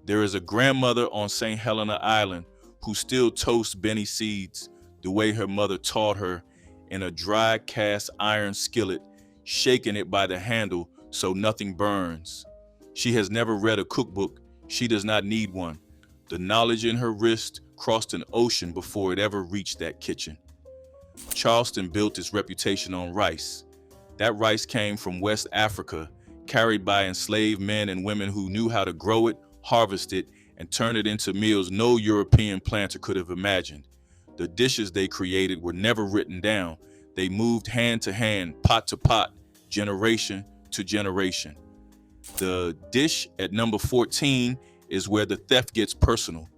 There is a grandmother on St. Helena Island who still toasts Benny seeds the way her mother taught her in a dry cast iron skillet, shaking it by the handle so nothing burns. She has never read a cookbook. She does not need one. The knowledge in her wrist crossed an ocean before it ever reached that kitchen. Charleston built its reputation on rice. That rice came from West Africa, carried by enslaved men and women who knew how to grow it, harvest it, and turn it into meals no European planter could have imagined. The dishes they created were never written down. They moved hand to hand, pot to pot, generation to generation. The dish at number 14 is where the theft gets personal.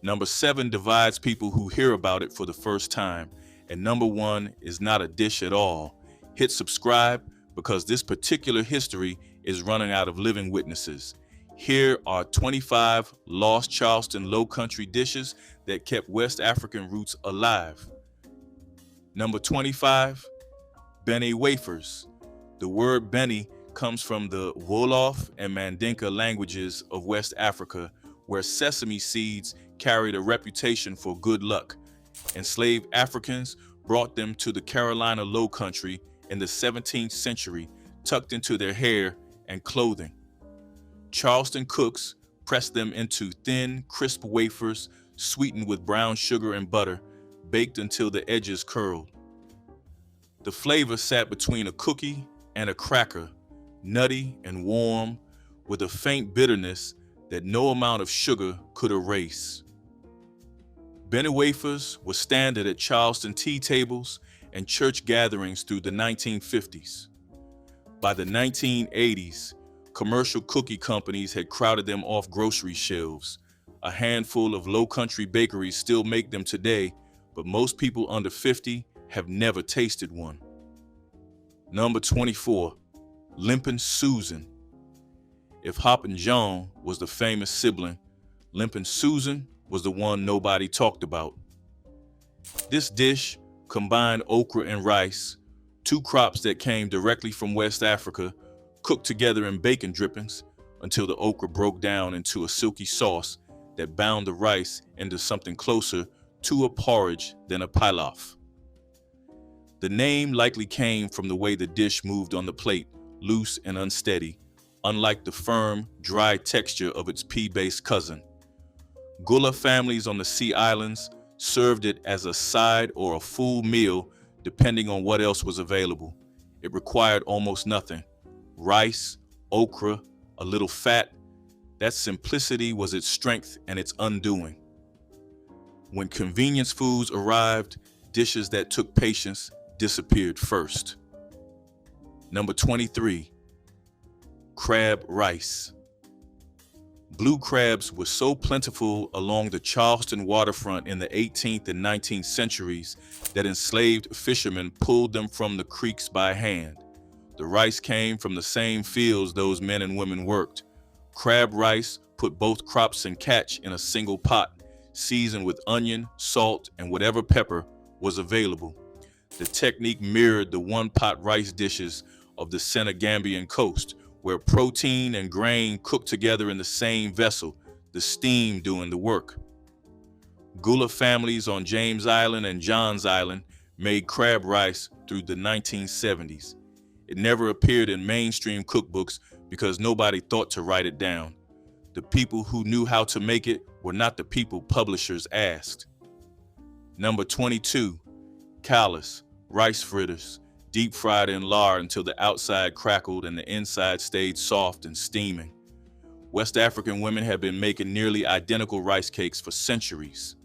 Number 7 divides people who hear about it for the first time. And number 1 is not a dish at all. Hit subscribe because this particular history is running out of living witnesses. Here are 25 lost Charleston Lowcountry dishes that kept West African roots alive. Number 25, Benny wafers. The word Benny comes from the Wolof and Mandinka languages of West Africa, where sesame seeds carried a reputation for good luck. Enslaved Africans brought them to the Carolina Lowcountry in the 17th century, tucked into their hair and clothing. Charleston cooks pressed them into thin, crisp wafers, sweetened with brown sugar and butter, baked until the edges curled. The flavor sat between a cookie and a cracker, nutty and warm, with a faint bitterness that no amount of sugar could erase. Benny wafers were standard at Charleston tea tables and church gatherings through the 1950s. By the 1980s, commercial cookie companies had crowded them off grocery shelves. A handful of Lowcountry bakeries still make them today, but most people under 50 have never tasted one. Number 24, Limpin' Susan. If Hoppin' John was the famous sibling, Limpin' Susan was the one nobody talked about. This dish combined okra and rice, two crops that came directly from West Africa, cooked together in bacon drippings until the okra broke down into a silky sauce that bound the rice into something closer to a porridge than a pilaf. The name likely came from the way the dish moved on the plate, loose and unsteady, unlike the firm, dry texture of its pea-based cousin. Gullah families on the Sea Islands served it as a side or a full meal depending on what else was available. It required almost nothing. Rice, okra, a little fat. That simplicity was its strength and its undoing. When convenience foods arrived, dishes that took patience disappeared first. Number 23, crab rice. Blue crabs were so plentiful along the Charleston waterfront in the 18th and 19th centuries that enslaved fishermen pulled them from the creeks by hand. The rice came from the same fields those men and women worked. Crab rice put both crops and catch in a single pot, seasoned with onion, salt, and whatever pepper was available. The technique mirrored the one-pot rice dishes of the Senegambian coast, where protein and grain cooked together in the same vessel, the steam doing the work. Gullah families on James Island and Johns Island made crab rice through the 1970s. It never appeared in mainstream cookbooks because nobody thought to write it down. The people who knew how to make it were not the people publishers asked. Number 22, callus, rice fritters, deep fried in lard until the outside crackled and the inside stayed soft and steaming. West African women have been making nearly identical rice cakes for centuries.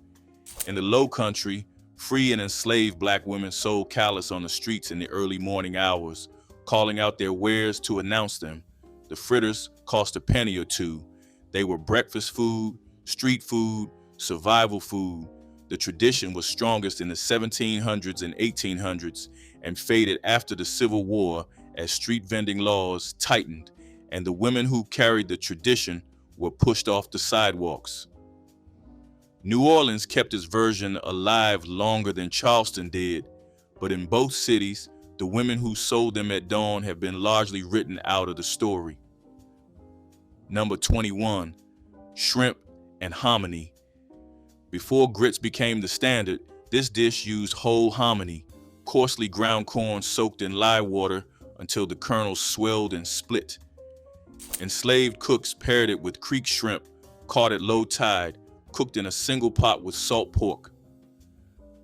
In the Lowcountry, free and enslaved black women sold callus on the streets in the early morning hours, calling out their wares to announce them. The fritters cost a penny or two. They were breakfast food, street food, survival food. The tradition was strongest in the 1700s and 1800s and faded after the Civil War as street vending laws tightened and the women who carried the tradition were pushed off the sidewalks. New Orleans kept its version alive longer than Charleston did, but in both cities, the women who sold them at dawn have been largely written out of the story. Number 21, shrimp, and hominy. Before grits became the standard, this dish used whole hominy, coarsely ground corn soaked in lye water until the kernels swelled and split. Enslaved cooks paired it with creek shrimp caught at low tide, cooked in a single pot with salt pork.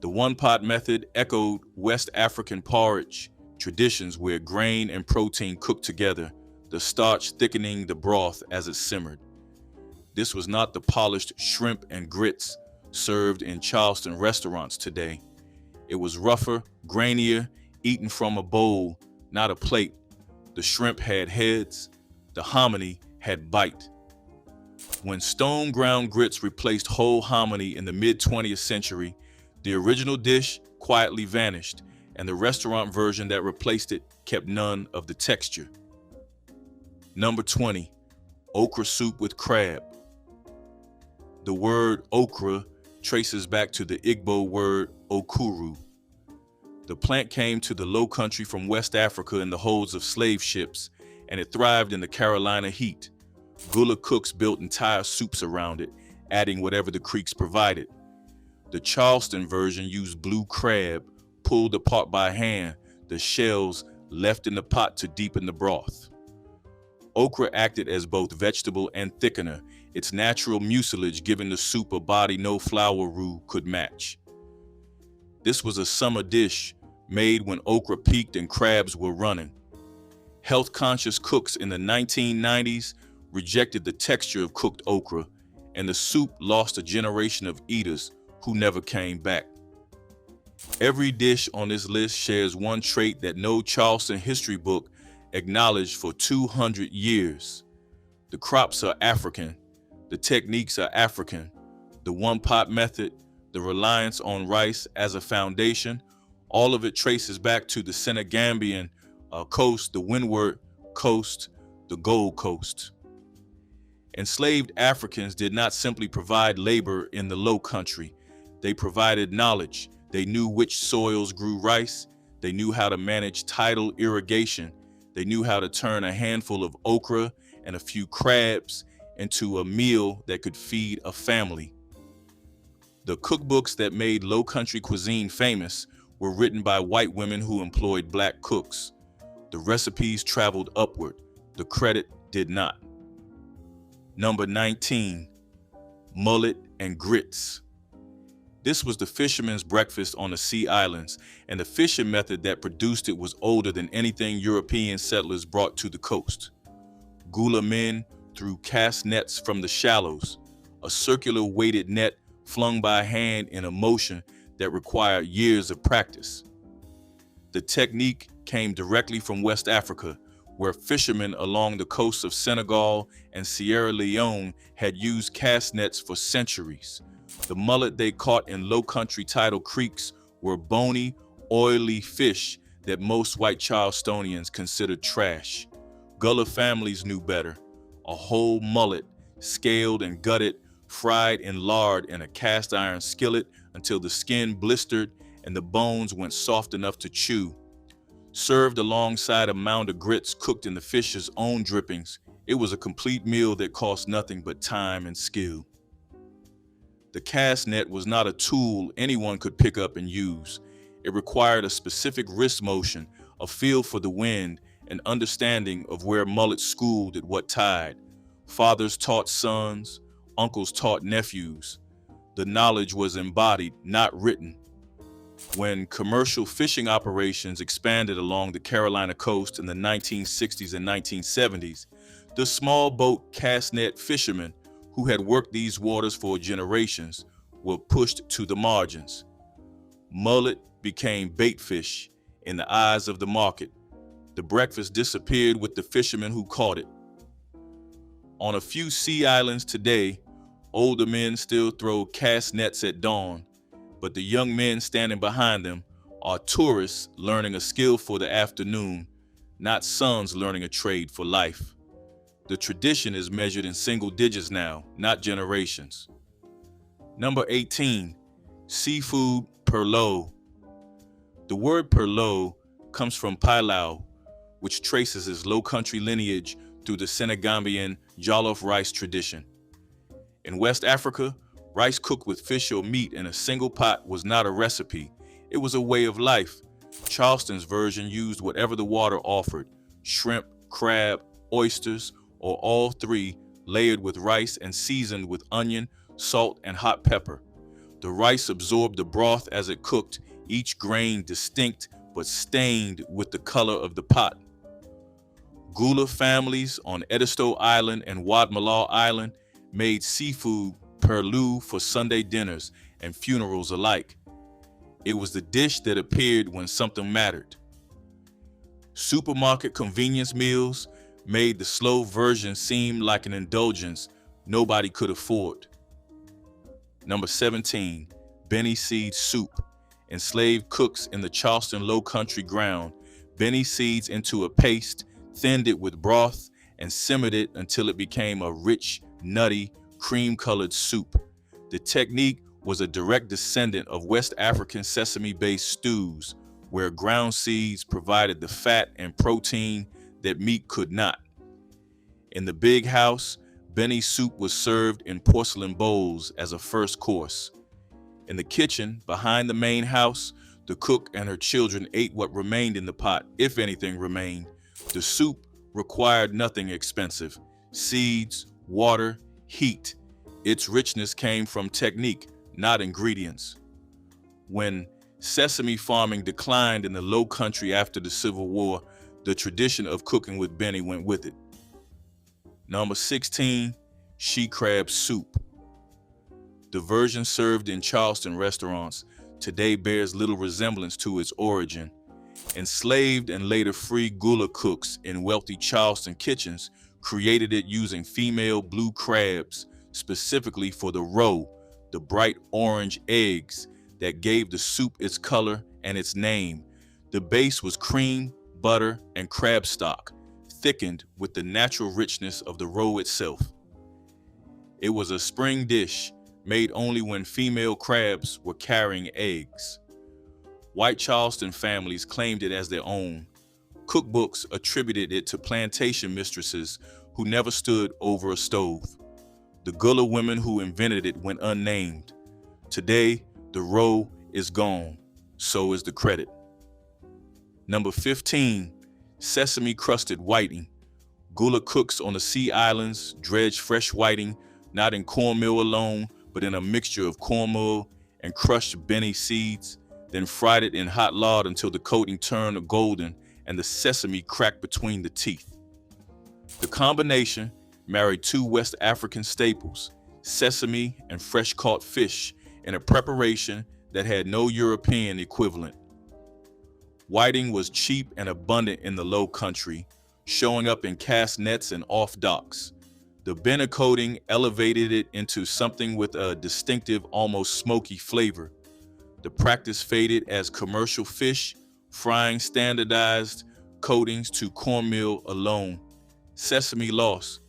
The one-pot method echoed West African porridge traditions where grain and protein cooked together, the starch thickening the broth as it simmered. This was not the polished shrimp and grits served in Charleston restaurants today. It was rougher, grainier, eaten from a bowl, not a plate. The shrimp had heads, the hominy had bite. When stone ground grits replaced whole hominy in the mid-20th century, the original dish quietly vanished, and the restaurant version that replaced it kept none of the texture. Number 20, okra soup with crab. The word okra traces back to the Igbo word okuru. The plant came to the Lowcountry from West Africa in the holds of slave ships, and it thrived in the Carolina heat. Gullah cooks built entire soups around it, adding whatever the creeks provided. The Charleston version used blue crab, pulled apart by hand, the shells left in the pot to deepen the broth. Okra acted as both vegetable and thickener, its natural mucilage giving the soup a body no flour roux could match. This was a summer dish made when okra peaked and crabs were running. Health-conscious cooks in the 1990s rejected the texture of cooked okra, and the soup lost a generation of eaters who never came back. Every dish on this list shares one trait that no Charleston history book acknowledged for 200 years. The crops are African, the techniques are African, the one-pot method, the reliance on rice as a foundation, all of it traces back to the Senegambian coast, the Windward Coast, the Gold Coast. Enslaved Africans did not simply provide labor in the Lowcountry. They provided knowledge. They knew which soils grew rice. They knew how to manage tidal irrigation. They knew how to turn a handful of okra and a few crabs into a meal that could feed a family. The cookbooks that made Lowcountry cuisine famous were written by white women who employed black cooks. The recipes traveled upward. The credit did not. Number 19, mullet and grits. This was the fisherman's breakfast on the sea islands, and the fishing method that produced it was older than anything European settlers brought to the coast. Gullah men threw cast nets from the shallows, a circular weighted net flung by hand in a motion that required years of practice. The technique came directly from West Africa, where fishermen along the coasts of Senegal and Sierra Leone had used cast nets for centuries. The mullet they caught in Lowcountry tidal creeks were bony, oily fish that most white Charlestonians considered trash. Gullah families knew better. A whole mullet, scaled and gutted, fried in lard in a cast iron skillet until the skin blistered and the bones went soft enough to chew. Served alongside a mound of grits cooked in the fish's own drippings, it was a complete meal that cost nothing but time and skill. The cast net was not a tool anyone could pick up and use. It required a specific wrist motion, a feel for the wind, an understanding of where mullets schooled at what tide. Fathers taught sons, uncles taught nephews. The knowledge was embodied, not written. When commercial fishing operations expanded along the Carolina coast in the 1960s and 1970s, the small boat cast net fishermen who had worked these waters for generations were pushed to the margins. Mullet became bait fish in the eyes of the market. The breakfast disappeared with the fishermen who caught it. On a few sea islands today, older men still throw cast nets at dawn, but the young men standing behind them are tourists learning a skill for the afternoon, not sons learning a trade for life. The tradition is measured in single digits now, not generations. Number 18, seafood perlo. The word perlo comes from pilau, which traces its Lowcountry lineage through the Senegambian jollof rice tradition. In West Africa, rice cooked with fish or meat in a single pot was not a recipe. It was a way of life. Charleston's version used whatever the water offered: shrimp, crab, oysters, or all three, layered with rice and seasoned with onion, salt, and hot pepper. The rice absorbed the broth as it cooked, each grain distinct but stained with the color of the pot. Gullah families on Edisto Island and Wadmalaw Island made seafood perlou for Sunday dinners and funerals alike. It was the dish that appeared when something mattered. Supermarket convenience meals made the slow version seem like an indulgence nobody could afford. Number 17, Benny seed soup. Enslaved cooks in the Charleston Lowcountry ground Benny seeds into a paste, thinned it with broth, and simmered it until it became a rich, nutty, cream-colored soup. The technique was a direct descendant of West African sesame-based stews, where ground seeds provided the fat and protein that meat could not. In the big house, Benny soup was served in porcelain bowls as a first course. In the kitchen, behind the main house, the cook and her children ate what remained in the pot, if anything remained. The soup required nothing expensive: seeds, water, heat. Its richness came from technique, not ingredients. When sesame farming declined in the Low Country after the Civil War, the tradition of cooking with Benny went with it. Number 16, she crab soup. The version served in Charleston restaurants today bears little resemblance to its origin. Enslaved and later free Gullah cooks in wealthy Charleston kitchens created it using female blue crabs, specifically for the roe, the bright orange eggs that gave the soup its color and its name. The base was cream, butter, and crab stock, thickened with the natural richness of the roe itself. It was a spring dish made only when female crabs were carrying eggs. White Charleston families claimed it as their own. Cookbooks attributed it to plantation mistresses who never stood over a stove. The Gullah women who invented it went unnamed. Today, the roe is gone. So is the credit. Number 15, sesame-crusted whiting. Gullah cooks on the sea islands dredged fresh whiting, not in cornmeal alone, but in a mixture of cornmeal and crushed Benny seeds, then fried it in hot lard until the coating turned golden and the sesame cracked between the teeth. The combination married two West African staples, sesame and fresh-caught fish, in a preparation that had no European equivalent. Whiting was cheap and abundant in the Low Country, showing up in cast nets and off docks. The Benny coating elevated it into something with a distinctive, almost smoky flavor. The practice faded as commercial fish, frying standardized coatings to cornmeal alone. Sesame lost.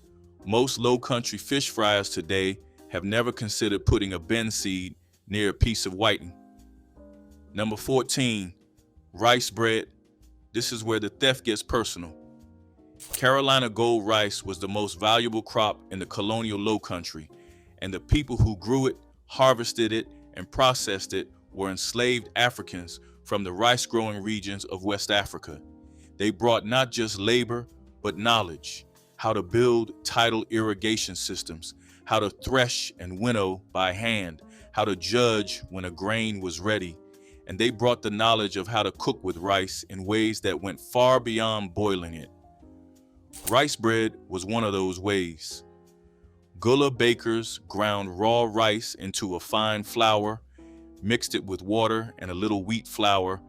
Most Low Country fish fryers today have never considered putting a Ben seed near a piece of whiting. Number 14, rice bread. This is where the theft gets personal. Carolina gold rice was the most valuable crop in the colonial Low Country, and the people who grew it, harvested it, and processed it were enslaved Africans from the rice-growing regions of West Africa. They brought not just labor, but knowledge: how to build tidal irrigation systems, how to thresh and winnow by hand, how to judge when a grain was ready. And they brought the knowledge of how to cook with rice in ways that went far beyond boiling it. Rice bread was one of those ways. Gullah bakers ground raw rice into a fine flour, mixed it with water and a little wheat flour,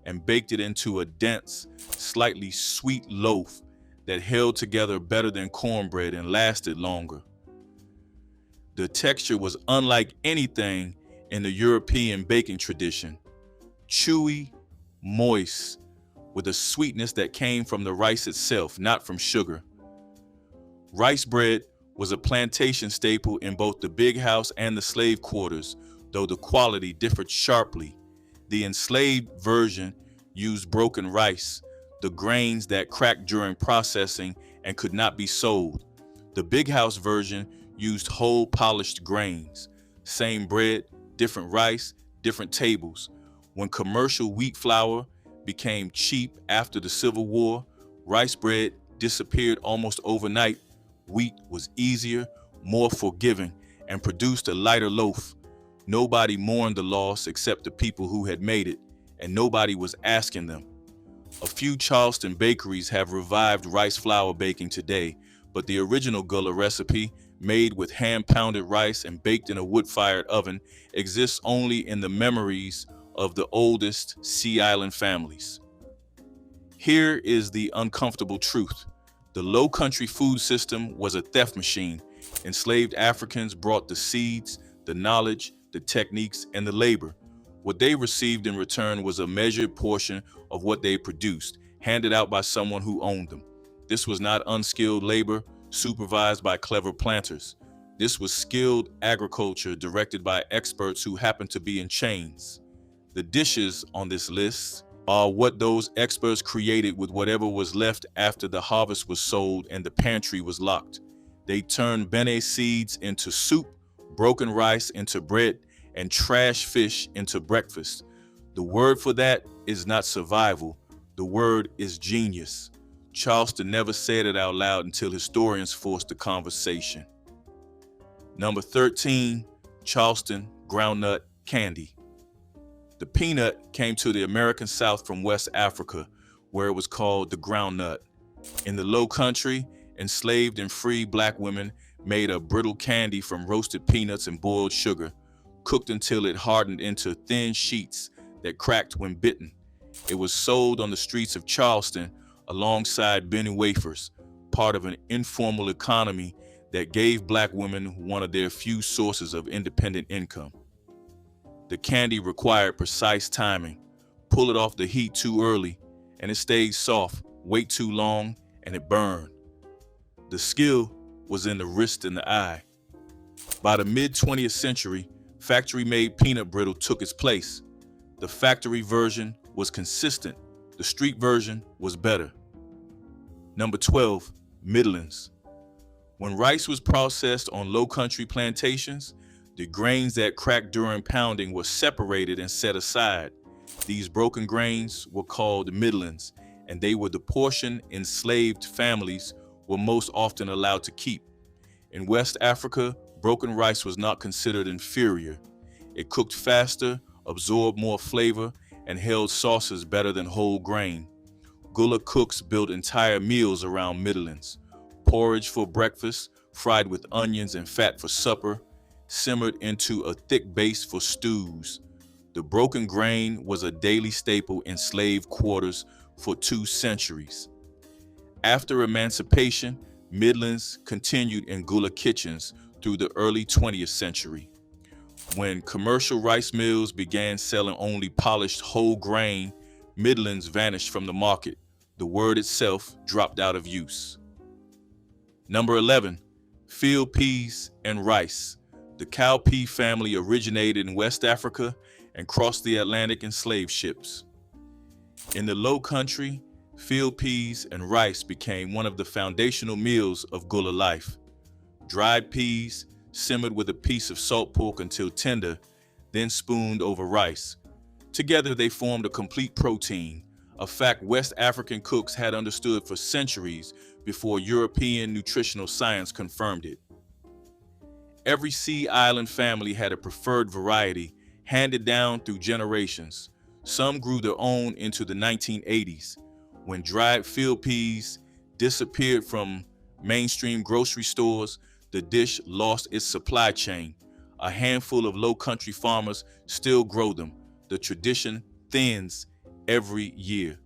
and baked it into a dense, slightly sweet loaf that held together better than cornbread and lasted longer. The texture was unlike anything in the European baking tradition. Chewy, moist, with a sweetness that came from the rice itself, not from sugar. Rice bread was a plantation staple in both the big house and the slave quarters, though the quality differed sharply. The enslaved version used broken rice, the grains that cracked during processing and could not be sold. The big house version used whole polished grains. Same bread, different rice, different tables. When commercial wheat flour became cheap after the Civil War, rice bread disappeared almost overnight. Wheat was easier, more forgiving, and produced a lighter loaf. Nobody mourned the loss except the people who had made it, and nobody was asking them. A few Charleston bakeries have revived rice flour baking today, but the original Gullah recipe, made with hand-pounded rice and baked in a wood-fired oven, exists only in the memories of the oldest Sea Island families. Here is the uncomfortable truth. The Lowcountry food system was a theft machine. Enslaved Africans brought the seeds, the knowledge, the techniques, and the labor. What they received in return was a measured portion of what they produced, handed out by someone who owned them. This was not unskilled labor supervised by clever planters. This was skilled agriculture directed by experts who happened to be in chains. The dishes on this list are what those experts created with whatever was left after the harvest was sold and the pantry was locked. They turned bene seeds into soup, broken rice into bread, and trash fish into breakfast. The word for that is not survival. The word is genius. Charleston never said it out loud until historians forced the conversation. Number 13, Charleston groundnut candy. The peanut came to the American South from West Africa, where it was called the groundnut. In the Lowcountry, enslaved and free black women made a brittle candy from roasted peanuts and boiled sugar, cooked until it hardened into thin sheets that cracked when bitten. It was sold on the streets of Charleston alongside Benny wafers, part of an informal economy that gave black women one of their few sources of independent income. The candy required precise timing. Pull it off the heat too early, and it stayed soft. Wait too long, and it burned. The skill was in the wrist and the eye. By the mid-20th century, factory-made peanut brittle took its place. The factory version was consistent. The street version was better. Number 12, middlings. When rice was processed on Lowcountry plantations, the grains that cracked during pounding were separated and set aside. These broken grains were called middlings, and they were the portion enslaved families were most often allowed to keep. In West Africa, broken rice was not considered inferior. It cooked faster, absorbed more flavor, and held sauces better than whole grain. Gullah cooks built entire meals around middlings. Porridge for breakfast, fried with onions and fat for supper, simmered into a thick base for stews. The broken grain was a daily staple in slave quarters for 2 centuries. After emancipation, middlings continued in Gullah kitchens through the early 20th century. When commercial rice mills began selling only polished whole grain, middlings vanished from the market. The word itself dropped out of use. Number 11, field peas and rice. The cowpea family originated in West Africa and crossed the Atlantic in slave ships. In the Lowcountry, field peas and rice became one of the foundational meals of Gullah life. Dried peas, simmered with a piece of salt pork until tender, then spooned over rice. Together they formed a complete protein, a fact West African cooks had understood for centuries before European nutritional science confirmed it. Every Sea Island family had a preferred variety handed down through generations. Some grew their own into the 1980s. When dried field peas disappeared from mainstream grocery stores, the dish lost its supply chain. A handful of Lowcountry farmers still grow them. The tradition thins every year.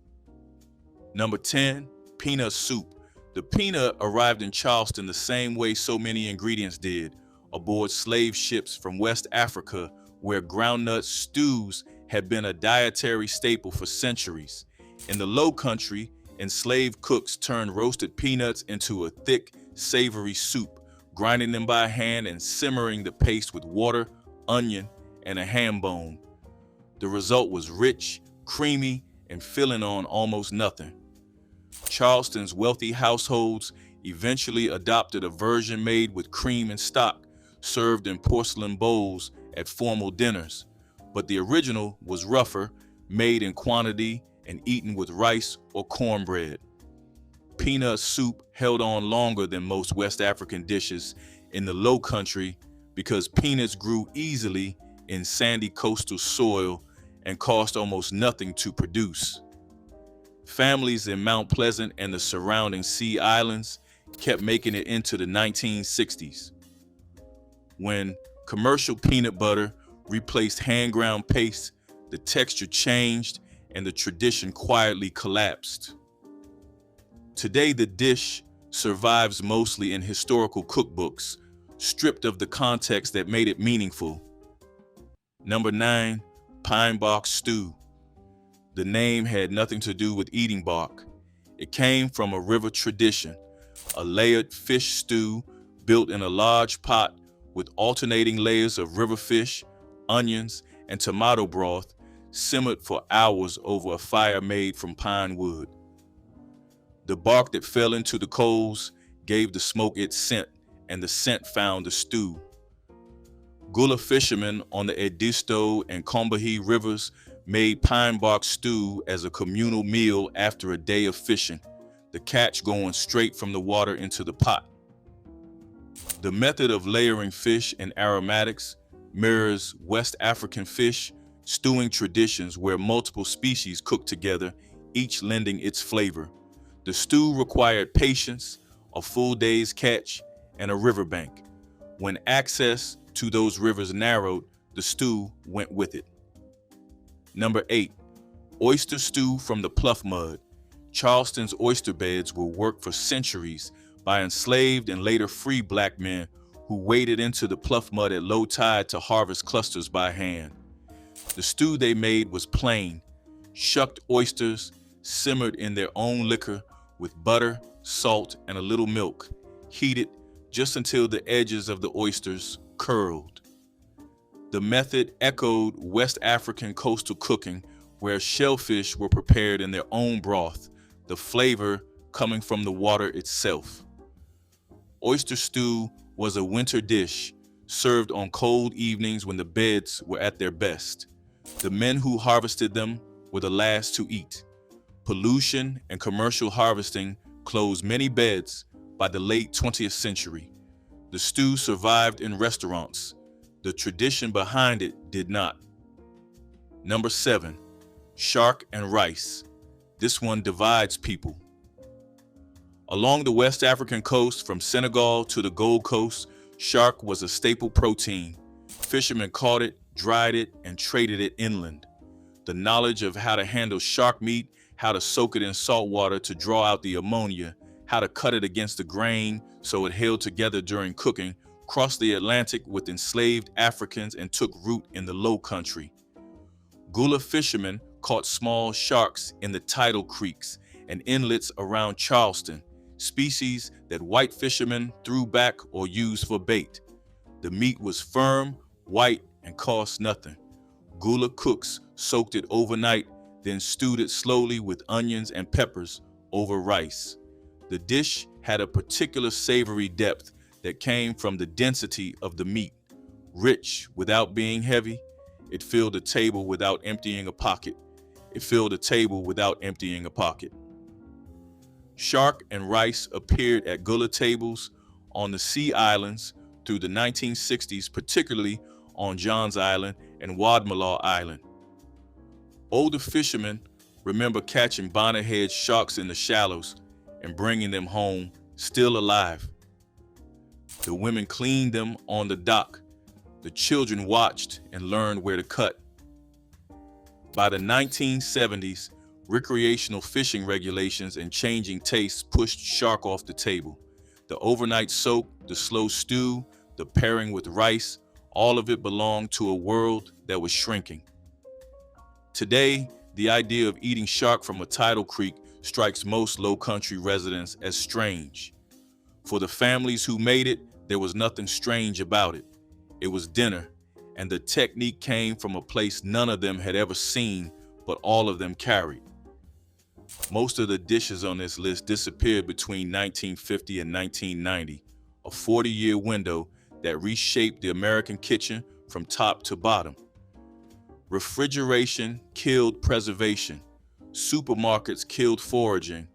Number 10, peanut soup. The peanut arrived in Charleston the same way so many ingredients did, aboard slave ships from West Africa, where groundnut stews had been a dietary staple for centuries. In the Lowcountry, enslaved cooks turned roasted peanuts into a thick, savory soup, grinding them by hand and simmering the paste with water, onion, and a ham bone. The result was rich, creamy, and filling on almost nothing. Charleston's wealthy households eventually adopted a version made with cream and stock, served in porcelain bowls at formal dinners, but the original was rougher, made in quantity, and eaten with rice or cornbread. Peanut soup held on longer than most West African dishes in the Lowcountry because peanuts grew easily in sandy coastal soil and cost almost nothing to produce. Families in Mount Pleasant and the surrounding sea islands kept making it into the 1960s. When commercial peanut butter replaced hand-ground paste, the texture changed and the tradition quietly collapsed. Today, the dish survives mostly in historical cookbooks, stripped of the context that made it meaningful. Number 9, pine bark stew. The name had nothing to do with eating bark. It came from a river tradition, a layered fish stew built in a large pot with alternating layers of river fish, onions, and tomato broth simmered for hours over a fire made from pine wood. The bark that fell into the coals gave the smoke its scent, and the scent found the stew. Gullah fishermen on the Edisto and Combahee rivers made pine bark stew as a communal meal after a day of fishing, the catch going straight from the water into the pot. The method of layering fish and aromatics mirrors West African fish stewing traditions where multiple species cook together, each lending its flavor. The stew required patience, a full day's catch, and a riverbank. When access to those rivers narrowed, the stew went with it. Number 8, oyster stew from the pluff mud. Charleston's oyster beds were worked for centuries by enslaved and later free black men who waded into the pluff mud at low tide to harvest clusters by hand. The stew they made was plain, shucked oysters simmered in their own liquor with butter, salt, and a little milk, heated just until the edges of the oysters curled. The method echoed West African coastal cooking, where shellfish were prepared in their own broth, the flavor coming from the water itself. Oyster stew was a winter dish served on cold evenings when the beds were at their best. The men who harvested them were the last to eat. Pollution and commercial harvesting closed many beds by the late 20th century. The stew survived in restaurants. The tradition behind it did not. Number 7, shark and rice. This one divides people. Along the West African coast from Senegal to the Gold Coast, shark was a staple protein. Fishermen caught it, dried it, and traded it inland. The knowledge of how to handle shark meat, how to soak it in salt water to draw out the ammonia, how to cut it against the grain so it held together during cooking, crossed the Atlantic with enslaved Africans and took root in the Lowcountry. Gullah fishermen caught small sharks in the tidal creeks and inlets around Charleston, species that white fishermen threw back or used for bait. The meat was firm, white, and cost nothing. Gullah cooks soaked it overnight, then stewed it slowly with onions and peppers over rice. The dish had a particular savory depth that came from the density of the meat. Rich without being heavy, it filled a table without emptying a pocket. It filled a table without emptying a pocket. Shark and rice appeared at Gullah tables on the sea islands through the 1960s, particularly on Johns Island and Wadmalaw Island. Older fishermen remember catching bonnet-head sharks in the shallows and bringing them home still alive. The women cleaned them on the dock. The children watched and learned where to cut. By the 1970s, recreational fishing regulations and changing tastes pushed shark off the table. The overnight soak, the slow stew, the pairing with rice, all of it belonged to a world that was shrinking. Today, the idea of eating shark from a tidal creek strikes most Lowcountry residents as strange. For the families who made it, there was nothing strange about it. It was dinner, and the technique came from a place none of them had ever seen, but all of them carried. Most of the dishes on this list disappeared between 1950 and 1990, a 40-year window that reshaped the American kitchen from top to bottom. Refrigeration killed preservation. Supermarkets killed foraging.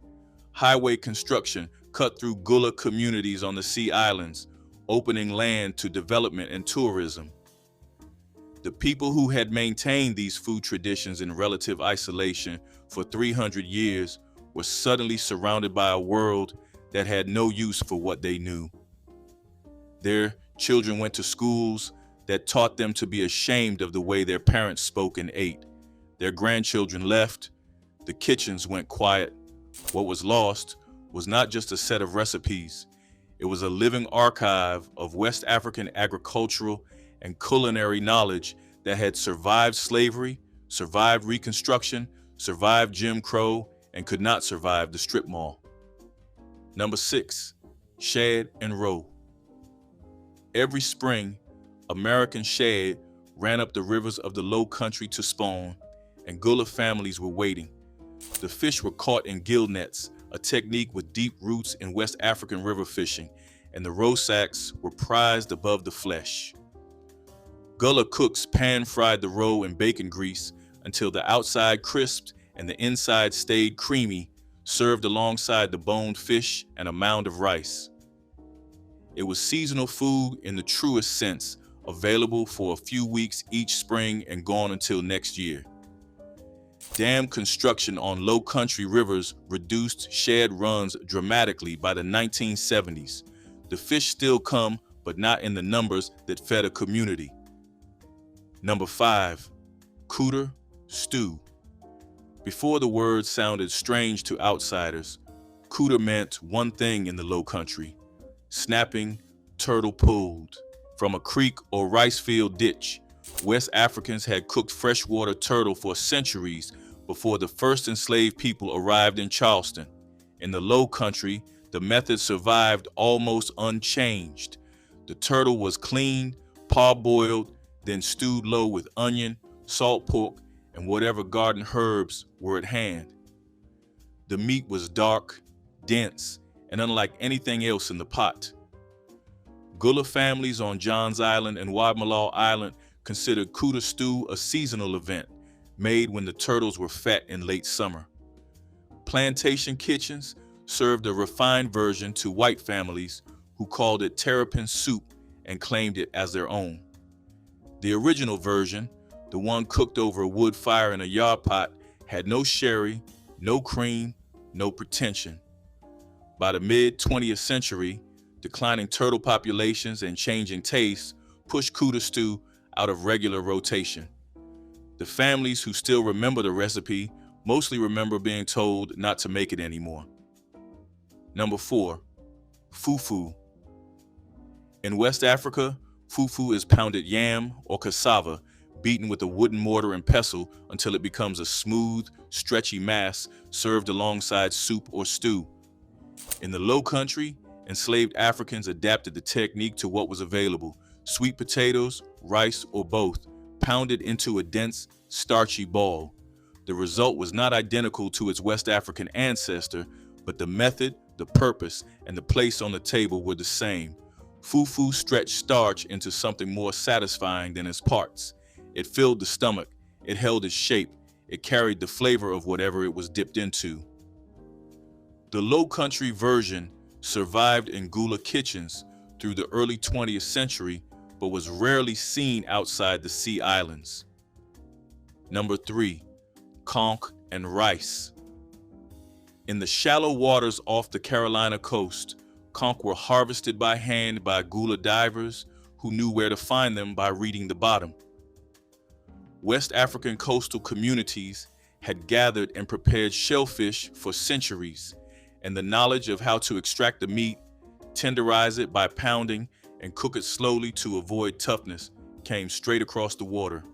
Highway construction cut through Gullah communities on the Sea Islands, opening land to development and tourism. The people who had maintained these food traditions in relative isolation for 300 years were suddenly surrounded by a world that had no use for what they knew. Their children went to schools that taught them to be ashamed of the way their parents spoke and ate. Their grandchildren left. The kitchens went quiet. What was lost was not just a set of recipes. It was a living archive of West African agricultural and culinary knowledge that had survived slavery, survived Reconstruction, survived Jim Crow, and could not survive the strip mall. Number 6, shad and roe. Every spring, American shad ran up the rivers of the Lowcountry to spawn, and Gullah families were waiting. The fish were caught in gill nets, a technique with deep roots in West African river fishing, and the roe sacks were prized above the flesh. Gullah cooks pan-fried the roe in bacon grease until the outside crisped and the inside stayed creamy, served alongside the boned fish and a mound of rice. It was seasonal food in the truest sense, available for a few weeks each spring and gone until next year. Dam construction on Lowcountry rivers reduced shad runs dramatically by the 1970s. The fish still come, but not in the numbers that fed a community. Number 5, cooter, stew. Before the word sounded strange to outsiders, cooter meant one thing in the Lowcountry: snapping, turtle pulled. From a creek or rice field ditch, West Africans had cooked freshwater turtle for centuries before the first enslaved people arrived in Charleston. In the Lowcountry, the method survived almost unchanged. The turtle was cleaned, parboiled, then stewed low with onion, salt pork, and whatever garden herbs were at hand. The meat was dark, dense, and unlike anything else in the pot. Gullah families on Johns Island and Wadmalaw Island considered cooter stew a seasonal event, made when the turtles were fat in late summer. Plantation kitchens served a refined version to white families who called it terrapin soup and claimed it as their own. The original version, the one cooked over a wood fire in a yard pot, had no sherry, no cream, no pretension. By the mid-20th century, declining turtle populations and changing tastes pushed cooter stew out of regular rotation. The families who still remember the recipe mostly remember being told not to make it anymore. Number 4, fufu. In West Africa, fufu is pounded yam or cassava, beaten with a wooden mortar and pestle until it becomes a smooth, stretchy mass served alongside soup or stew. In the Lowcountry, enslaved Africans adapted the technique to what was available: sweet potatoes, rice, or both, pounded into a dense, starchy ball. The result was not identical to its West African ancestor, but the method, the purpose, and the place on the table were the same. Fufu stretched starch into something more satisfying than its parts. It filled the stomach, it held its shape, it carried the flavor of whatever it was dipped into. The Lowcountry version survived in Gullah kitchens through the early 20th century, but was rarely seen outside the Sea Islands. Number 3, conch and rice. In the shallow waters off the Carolina coast, conch were harvested by hand by Gullah divers who knew where to find them by reading the bottom. West African coastal communities had gathered and prepared shellfish for centuries, and the knowledge of how to extract the meat, tenderize it by pounding, and cook it slowly to avoid toughness came straight across the water.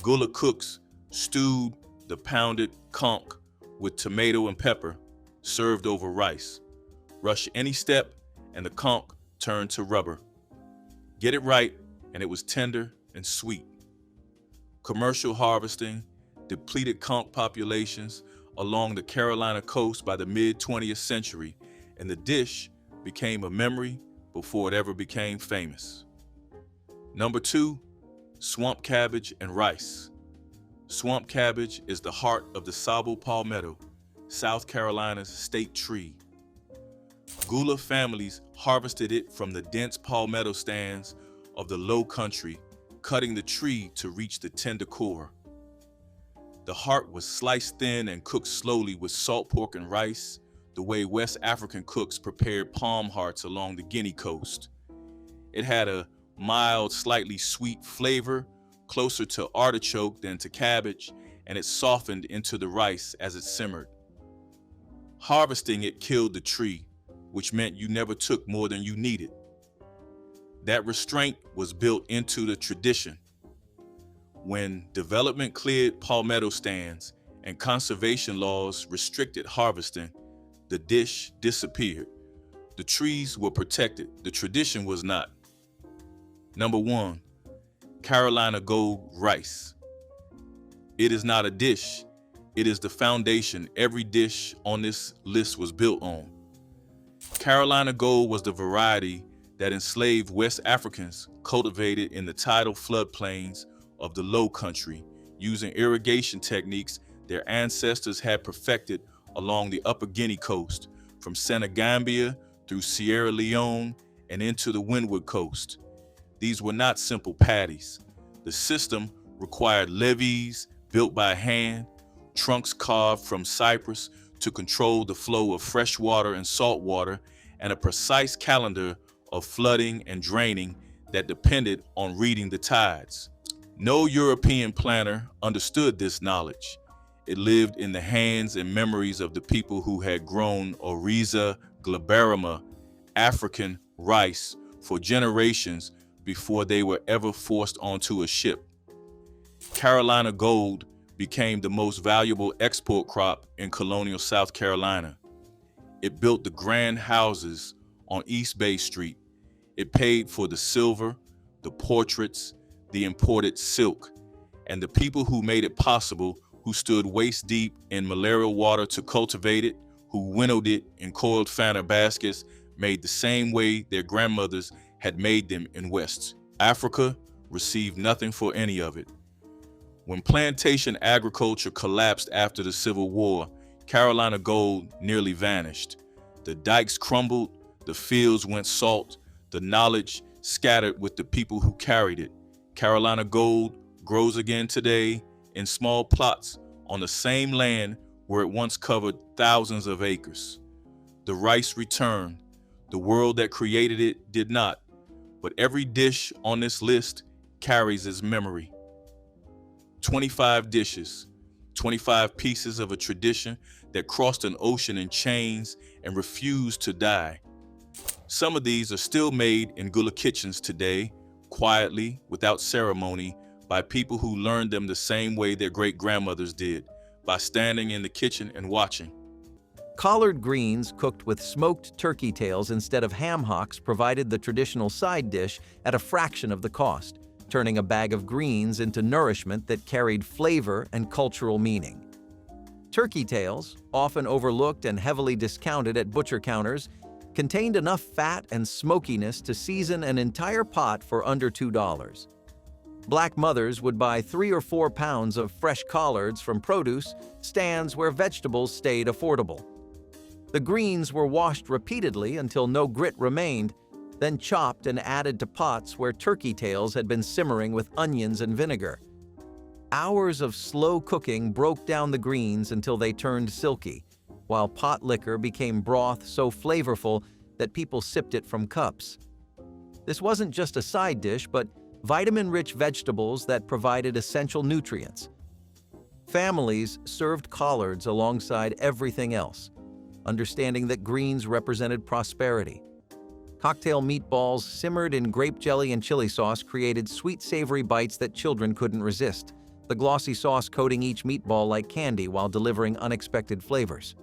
Gullah cooks stewed the pounded conch with tomato and pepper, served over rice. Rush any step, and the conch turned to rubber. Get it right, and it was tender and sweet. Commercial harvesting, depleted conch populations, along the Carolina coast by the mid-20th century, and the dish became a memory before it ever became famous. Number 2, swamp cabbage and rice. Swamp cabbage is the heart of the Sabo palmetto, South Carolina's state tree. Gullah families harvested it from the dense palmetto stands of the Lowcountry, cutting the tree to reach the tender core. The heart was sliced thin and cooked slowly with salt pork and rice, the way West African cooks prepared palm hearts along the Guinea coast. It had a mild, slightly sweet flavor, closer to artichoke than to cabbage, and it softened into the rice as it simmered. Harvesting it killed the tree, which meant you never took more than you needed. That restraint was built into the tradition. When development cleared palmetto stands and conservation laws restricted harvesting, the dish disappeared. The trees were protected, the tradition was not. Number 1, Carolina Gold rice. It is not a dish, it is the foundation every dish on this list was built on. Carolina Gold was the variety that enslaved West Africans cultivated in the tidal floodplains of the Lowcountry, using irrigation techniques their ancestors had perfected along the upper Guinea coast, from Senegambia through Sierra Leone and into the Windward Coast. These were not simple patties. The system required levees built by hand, trunks carved from cypress to control the flow of fresh water and salt water, and a precise calendar of flooding and draining that depended on reading the tides. No European planner understood this knowledge. It lived in the hands and memories of the people who had grown Oryza glaberrima, African rice, for generations before they were ever forced onto a ship. Carolina Gold became the most valuable export crop in colonial South Carolina. It built the grand houses on East Bay Street. It paid for the silver, the portraits, the imported silk, and the people who made it possible, who stood waist deep in malarial water to cultivate it, who winnowed it in coiled fanner baskets, made the same way their grandmothers had made them in West Africa, received nothing for any of it. When plantation agriculture collapsed after the Civil War, Carolina Gold nearly vanished. The dikes crumbled, the fields went salt, the knowledge scattered with the people who carried it. Carolina Gold grows again today in small plots on the same land where it once covered thousands of acres. The rice returned. The world that created it did not, but every dish on this list carries its memory. 25 dishes, 25 pieces of a tradition that crossed an ocean in chains and refused to die. Some of these are still made in Gullah kitchens today, quietly, without ceremony, by people who learned them the same way their great-grandmothers did, by standing in the kitchen and watching. Collard greens cooked with smoked turkey tails instead of ham hocks provided the traditional side dish at a fraction of the cost, turning a bag of greens into nourishment that carried flavor and cultural meaning. Turkey tails, often overlooked and heavily discounted at butcher counters, contained enough fat and smokiness to season an entire pot for under $2. Black mothers would buy 3 or 4 pounds of fresh collards from produce stands where vegetables stayed affordable. The greens were washed repeatedly until no grit remained, then chopped and added to pots where turkey tails had been simmering with onions and vinegar. Hours of slow cooking broke down the greens until they turned silky, while Potlikker became broth so flavorful that people sipped it from cups. This wasn't just a side dish, but vitamin-rich vegetables that provided essential nutrients. Families served collards alongside everything else, understanding that greens represented prosperity. Cocktail meatballs simmered in grape jelly and chili sauce created sweet, savory bites that children couldn't resist, the glossy sauce coating each meatball like candy while delivering unexpected flavors.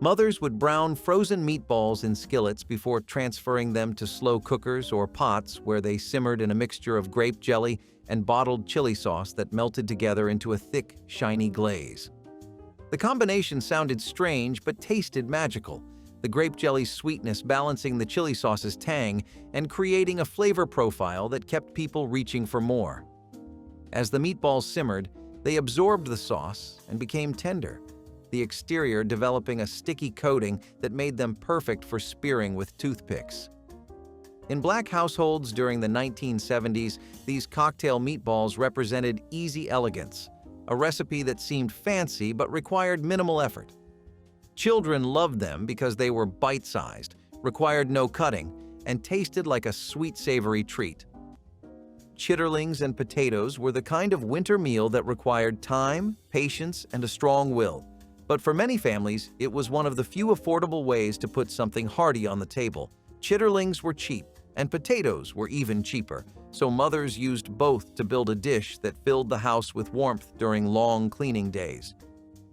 Mothers would brown frozen meatballs in skillets before transferring them to slow cookers or pots where they simmered in a mixture of grape jelly and bottled chili sauce that melted together into a thick, shiny glaze. The combination sounded strange but tasted magical, the grape jelly's sweetness balancing the chili sauce's tang and creating a flavor profile that kept people reaching for more. As the meatballs simmered, they absorbed the sauce and became tender, the exterior developing a sticky coating that made them perfect for spearing with toothpicks. In Black households during the 1970s, these cocktail meatballs represented easy elegance, a recipe that seemed fancy but required minimal effort. Children loved them because they were bite-sized, required no cutting, and tasted like a sweet, savory treat. Chitterlings and potatoes were the kind of winter meal that required time, patience, and a strong will. But for many families, it was one of the few affordable ways to put something hearty on the table. Chitterlings were cheap, and potatoes were even cheaper, so mothers used both to build a dish that filled the house with warmth during long cleaning days.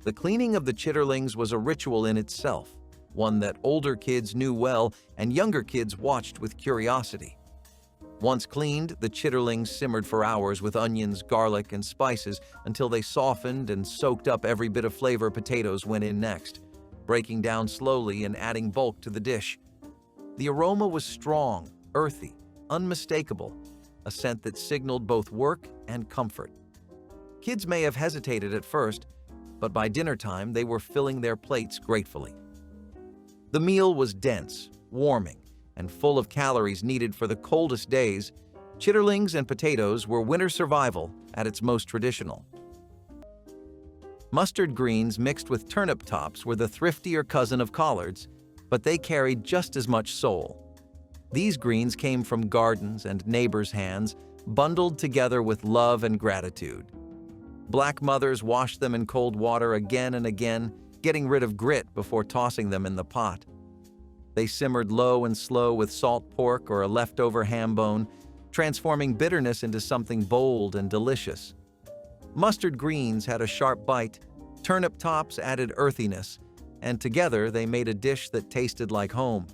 The cleaning of the chitterlings was a ritual in itself, one that older kids knew well and younger kids watched with curiosity. Once cleaned, the chitterlings simmered for hours with onions, garlic, and spices until they softened and soaked up every bit of flavor potatoes went in next, breaking down slowly and adding bulk to the dish. The aroma was strong, earthy, unmistakable, a scent that signaled both work and comfort. Kids may have hesitated at first, but by dinner time they were filling their plates gratefully. The meal was dense, warming, and full of calories needed for the coldest days. Chitterlings and potatoes were winter survival at its most traditional. Mustard greens mixed with turnip tops were the thriftier cousin of collards, but they carried just as much soul. These greens came from gardens and neighbors' hands, bundled together with love and gratitude. Black mothers washed them in cold water again and again, getting rid of grit before tossing them in the pot. They simmered low and slow with salt pork or a leftover ham bone, transforming bitterness into something bold and delicious. Mustard greens had a sharp bite, turnip tops added earthiness, and together they made a dish that tasted like home.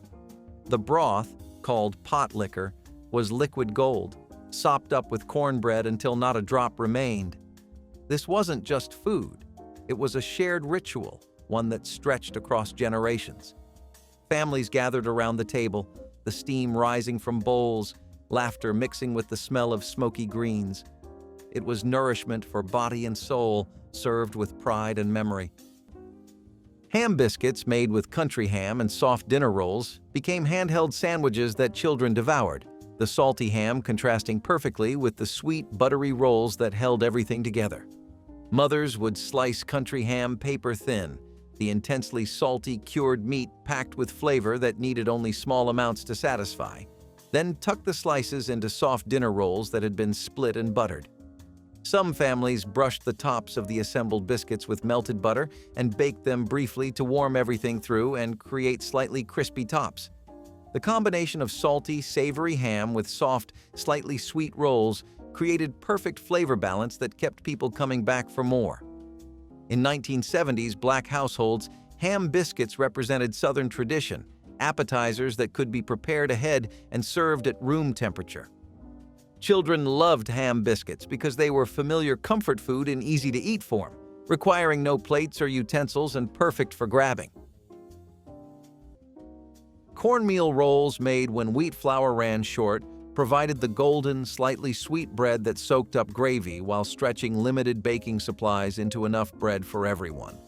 The broth, called Potlikker, was liquid gold, sopped up with cornbread until not a drop remained. This wasn't just food, it was a shared ritual, one that stretched across generations. Families gathered around the table, the steam rising from bowls, laughter mixing with the smell of smoky greens. It was nourishment for body and soul, served with pride and memory. Ham biscuits made with country ham and soft dinner rolls became handheld sandwiches that children devoured, the salty ham contrasting perfectly with the sweet, buttery rolls that held everything together. Mothers would slice country ham paper thin, the intensely salty, cured meat packed with flavor that needed only small amounts to satisfy, then tuck the slices into soft dinner rolls that had been split and buttered. Some families brushed the tops of the assembled biscuits with melted butter and baked them briefly to warm everything through and create slightly crispy tops. The combination of salty, savory ham with soft, slightly sweet rolls created perfect flavor balance that kept people coming back for more. In 1970s Black households, ham biscuits represented Southern tradition, appetizers that could be prepared ahead and served at room temperature. Children loved ham biscuits because they were familiar comfort food in easy-to-eat form, requiring no plates or utensils and perfect for grabbing. Cornmeal rolls made when wheat flour ran short provided the golden, slightly sweet bread that soaked up gravy while stretching limited baking supplies into enough bread for everyone.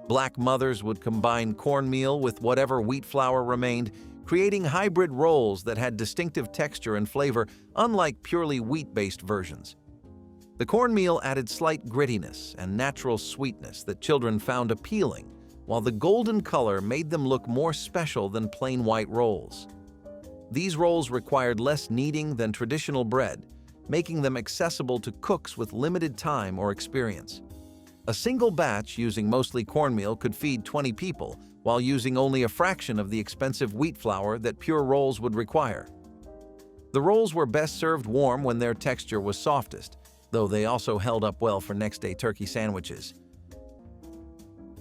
Black mothers would combine cornmeal with whatever wheat flour remained, creating hybrid rolls that had distinctive texture and flavor, unlike purely wheat-based versions. The cornmeal added slight grittiness and natural sweetness that children found appealing, while the golden color made them look more special than plain white rolls. These rolls required less kneading than traditional bread, making them accessible to cooks with limited time or experience. A single batch using mostly cornmeal could feed 20 people, while using only a fraction of the expensive wheat flour that pure rolls would require. The rolls were best served warm when their texture was softest, though they also held up well for next-day turkey sandwiches.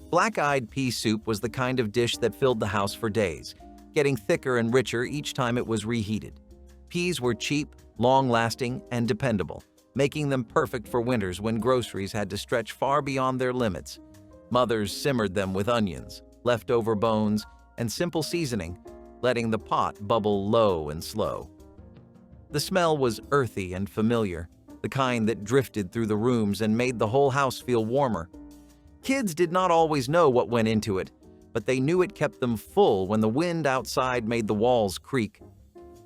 Black-eyed pea soup was the kind of dish that filled the house for days, getting thicker and richer each time it was reheated. Peas were cheap, long-lasting, and dependable, making them perfect for winters when groceries had to stretch far beyond their limits. Mothers simmered them with onions, leftover bones, and simple seasoning, letting the pot bubble low and slow. The smell was earthy and familiar, the kind that drifted through the rooms and made the whole house feel warmer. Kids did not always know what went into it, but they knew it kept them full when the wind outside made the walls creak.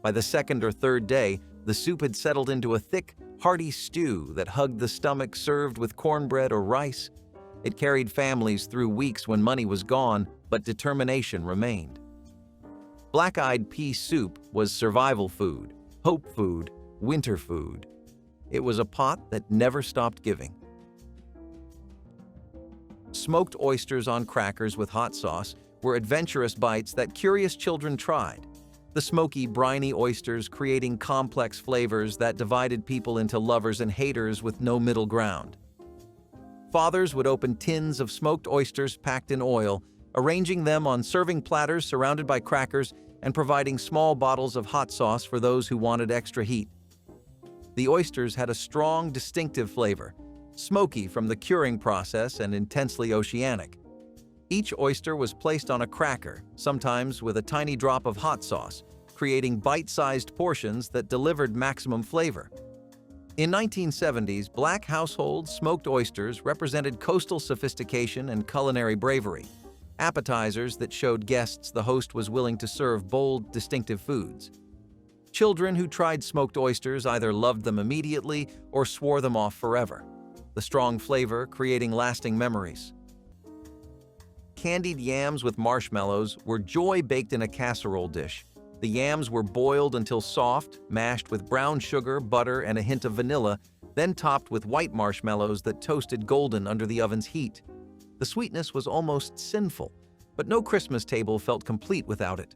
By the second or third day, the soup had settled into a thick, hearty stew that hugged the stomach, served with cornbread or rice. It carried families through weeks when money was gone, but determination remained. Black-eyed pea soup was survival food, hope food, winter food. It was a pot that never stopped giving. Smoked oysters on crackers with hot sauce were adventurous bites that curious children tried. The smoky, briny oysters creating complex flavors that divided people into lovers and haters with no middle ground. Fathers would open tins of smoked oysters packed in oil, arranging them on serving platters surrounded by crackers and providing small bottles of hot sauce for those who wanted extra heat. The oysters had a strong, distinctive flavor, smoky from the curing process and intensely oceanic. Each oyster was placed on a cracker, sometimes with a tiny drop of hot sauce, creating bite-sized portions that delivered maximum flavor. In 1970s, Black household smoked oysters represented coastal sophistication and culinary bravery, appetizers that showed guests the host was willing to serve bold, distinctive foods. Children who tried smoked oysters either loved them immediately or swore them off forever, the strong flavor creating lasting memories. Candied yams with marshmallows were joy baked in a casserole dish. The yams were boiled until soft, mashed with brown sugar, butter, and a hint of vanilla, then topped with white marshmallows that toasted golden under the oven's heat. The sweetness was almost sinful, but no Christmas table felt complete without it.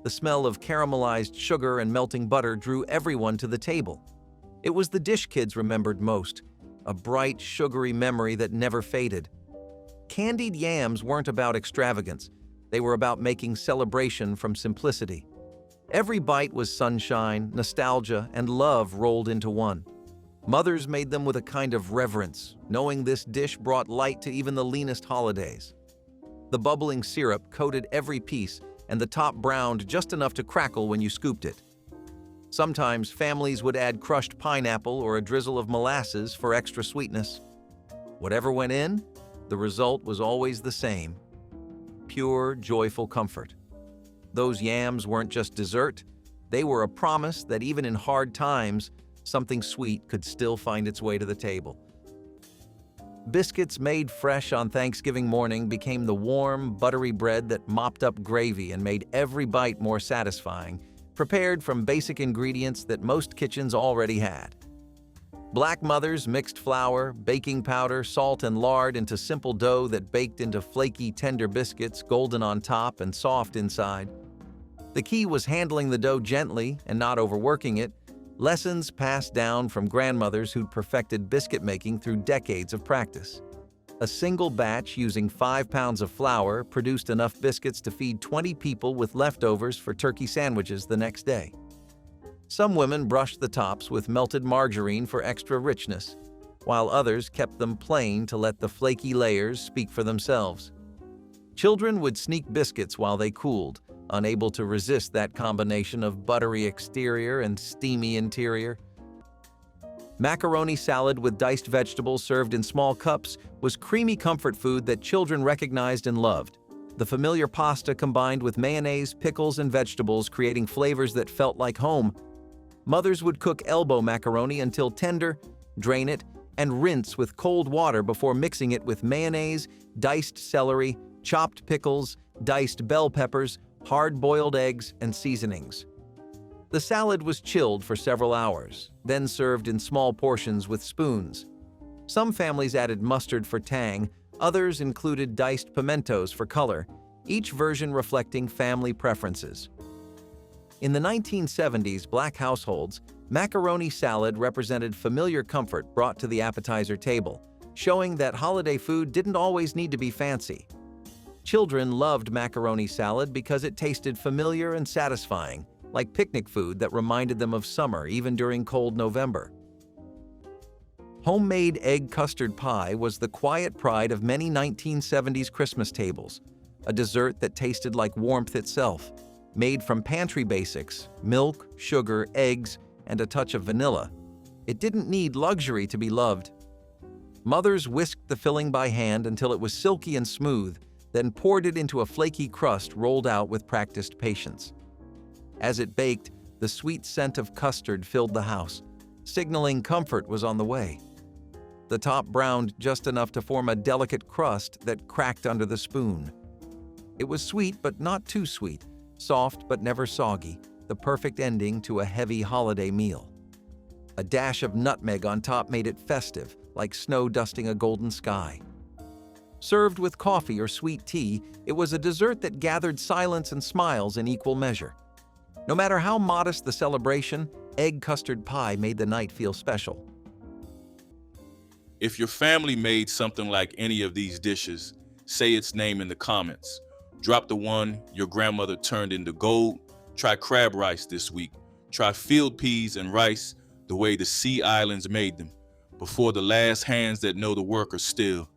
The smell of caramelized sugar and melting butter drew everyone to the table. It was the dish kids remembered most, a bright, sugary memory that never faded. Candied yams weren't about extravagance. They were about making celebration from simplicity. Every bite was sunshine, nostalgia, and love rolled into one. Mothers made them with a kind of reverence, knowing this dish brought light to even the leanest holidays. The bubbling syrup coated every piece, and the top browned just enough to crackle when you scooped it. Sometimes families would add crushed pineapple or a drizzle of molasses for extra sweetness. Whatever went in, the result was always the same: pure, joyful comfort. Those yams weren't just dessert, they were a promise that even in hard times, something sweet could still find its way to the table. Biscuits made fresh on Thanksgiving morning became the warm, buttery bread that mopped up gravy and made every bite more satisfying, prepared from basic ingredients that most kitchens already had. Black mothers mixed flour, baking powder, salt, and lard into simple dough that baked into flaky, tender biscuits, golden on top and soft inside. The key was handling the dough gently and not overworking it, lessons passed down from grandmothers who'd perfected biscuit making through decades of practice. A single batch using 5 pounds of flour produced enough biscuits to feed 20 people with leftovers for turkey sandwiches the next day. Some women brushed the tops with melted margarine for extra richness, while others kept them plain to let the flaky layers speak for themselves. Children would sneak biscuits while they cooled, unable to resist that combination of buttery exterior and steamy interior. Macaroni salad with diced vegetables served in small cups was creamy comfort food that children recognized and loved. The familiar pasta combined with mayonnaise, pickles, and vegetables, creating flavors that felt like home. Mothers would cook elbow macaroni until tender, drain it, and rinse with cold water before mixing it with mayonnaise, diced celery, chopped pickles, diced bell peppers, hard-boiled eggs, and seasonings. The salad was chilled for several hours, then served in small portions with spoons. Some families added mustard for tang, others included diced pimentos for color, each version reflecting family preferences. In the 1970s, Black households, macaroni salad represented familiar comfort brought to the appetizer table, showing that holiday food didn't always need to be fancy. Children loved macaroni salad because it tasted familiar and satisfying, like picnic food that reminded them of summer even during cold November. Homemade egg custard pie was the quiet pride of many 1970s Christmas tables, a dessert that tasted like warmth itself, made from pantry basics, milk, sugar, eggs, and a touch of vanilla. It didn't need luxury to be loved. Mothers whisked the filling by hand until it was silky and smooth, then poured it into a flaky crust rolled out with practiced patience. As it baked, the sweet scent of custard filled the house, signaling comfort was on the way. The top browned just enough to form a delicate crust that cracked under the spoon. It was sweet but not too sweet, soft but never soggy, the perfect ending to a heavy holiday meal. A dash of nutmeg on top made it festive, like snow dusting a golden sky. Served with coffee or sweet tea, it was a dessert that gathered silence and smiles in equal measure. No matter how modest the celebration, egg custard pie made the night feel special. If your family made something like any of these dishes, say its name in the comments. Drop the one your grandmother turned into gold. Try crab rice this week. Try field peas and rice the way the Sea Islands made them, before the last hands that know the work are still.